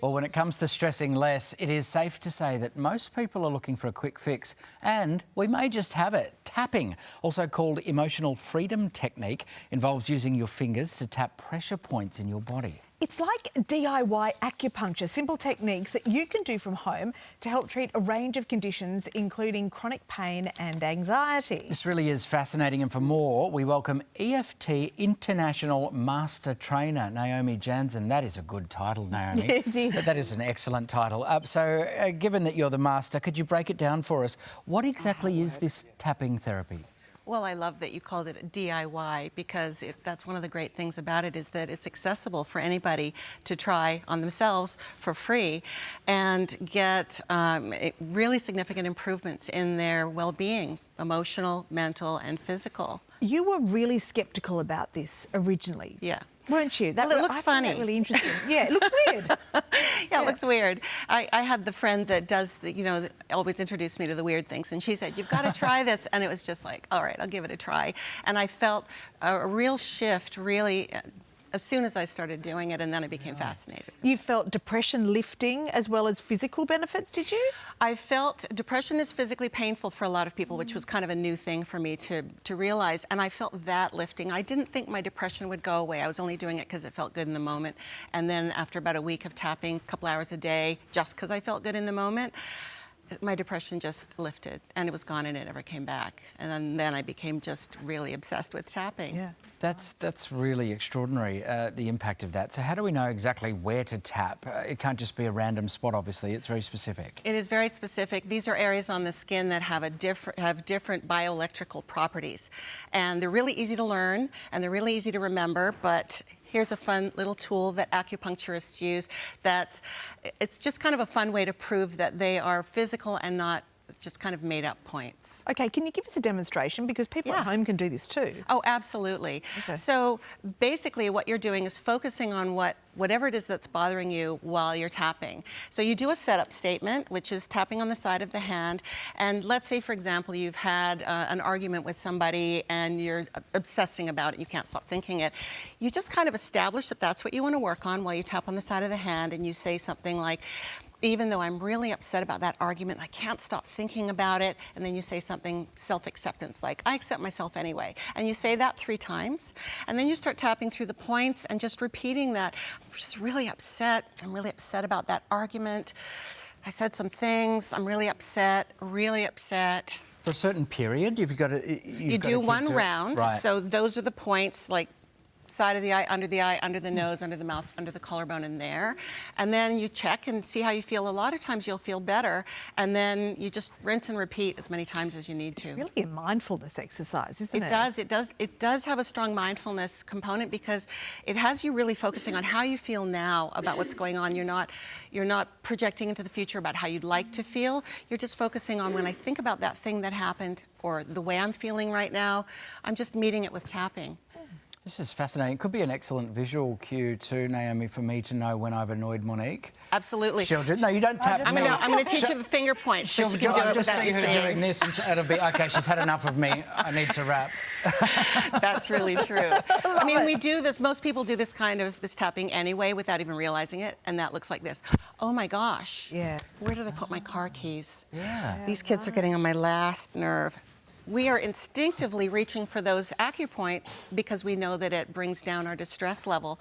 Well, when it comes to stressing less, it is safe to say that most people are looking for a quick fix, and we may just have it. Tapping, also called emotional freedom technique, involves using your fingers to tap pressure points in your body. It's like DIY acupuncture, simple techniques that you can do from home to help treat a range of conditions, including chronic pain and anxiety. This really is fascinating, and for more, we welcome EFT International Master Trainer, Naomi Jansen. That is a good title, Naomi. It is. That is an excellent title. Given that you're the master, could you break it down for us? What exactly is this tapping therapy? Well, I love that you called it a DIY because that's one of the great things about it is that it's accessible for anybody to try on themselves for free and get really significant improvements in their well-being, emotional, mental, and physical. You were really sceptical about this originally. Yeah. Weren't you? Well, it looks I funny. find that really interesting. Yeah, it looks weird. Yeah, it looks weird. I had the friend that does, always introduced me to the weird things, and she said, "You've got to try this," and it was just like, all right, I'll give it a try. And I felt a real shift, really, as soon as I started doing it, and then I became fascinated. You felt depression lifting as well as physical benefits, did you? I felt depression is physically painful for a lot of people, which was kind of a new thing for me to realize, and I felt that lifting. I didn't think my depression would go away. I was only doing it because it felt good in the moment, and then after about a week of tapping a couple hours a day, just because I felt good in the moment, my depression just lifted, and it was gone, and it never came back. And then I became just really obsessed with tapping. Yeah. That's really extraordinary, the impact of that. So how do we know exactly where to tap? It can't just be a random spot, obviously. It's very specific. It is very specific. These are areas on the skin that have different bioelectrical properties. And they're really easy to learn, and they're really easy to remember, but here's a fun little tool that acupuncturists use it's just kind of a fun way to prove that they are physical and not just kind of made up points. Okay, can you give us a demonstration? Because people at home can do this too. Oh, absolutely. Okay. So basically what you're doing is focusing on whatever it is that's bothering you while you're tapping. So you do a setup statement, which is tapping on the side of the hand. And let's say, for example, you've had an argument with somebody and you're obsessing about it. You can't stop thinking it. You just kind of establish that that's what you want to work on while you tap on the side of the hand, and you say something like, "Even though I'm really upset about that argument, I can't stop thinking about it." And then you say something self-acceptance, like, "I accept myself anyway." And you say that 3 times. And then you start tapping through the points and just repeating that. "I'm just really upset. I'm really upset about that argument. I said some things. I'm really upset, really upset." For a certain period, you've got to... You do one round. Right. So those are the points, like side of the eye, under the nose, under the mouth, under the collarbone, and there. And then you check and see how you feel. A lot of times you'll feel better, and then you just rinse and repeat as many times as you need to. Really a mindfulness exercise, isn't it? It does have a strong mindfulness component because it has you really focusing on how you feel now about what's going on. You're not projecting into the future about how you'd like to feel. You're just focusing on, when I think about that thing that happened or the way I'm feeling right now, I'm just meeting it with tapping. This is fascinating. It could be an excellent visual cue too, Naomi, for me to know when I've annoyed Monique. Absolutely. She'll do. No, you don't tap me. I'm going to teach you the finger points so she can do it just without see me her saying. doing this, and it'll be okay. She's had enough of me. I need to wrap. That's really true. I mean, we do this. Most people do this tapping anyway without even realizing it, and that looks like this. Oh my gosh. Yeah. Where did I put my car keys? Yeah. These kids are getting on my last nerve. We are instinctively reaching for those acupoints because we know that it brings down our distress level.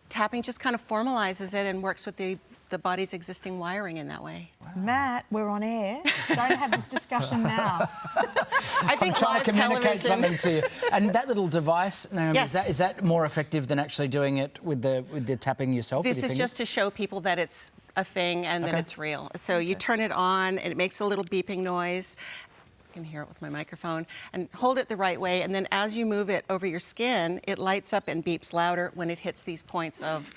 Tapping just kind of formalizes it and works with the body's existing wiring in that way. Wow. Matt, we're on air. Don't have this discussion now. I think I'm trying live to communicate television. something to you. And that little device, Naomi, Yes. is that more effective than actually doing it with the tapping yourself? This with your is fingers? just to show people that it's a thing and that it's real. So you turn it on and it makes a little beeping noise. I can hear it with my microphone, and hold it the right way, and then as you move it over your skin, it lights up and beeps louder when it hits these points of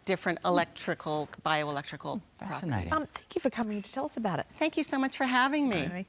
different bioelectrical Fascinating. properties. Thank you for coming to tell us about it. Thank you so much for having me.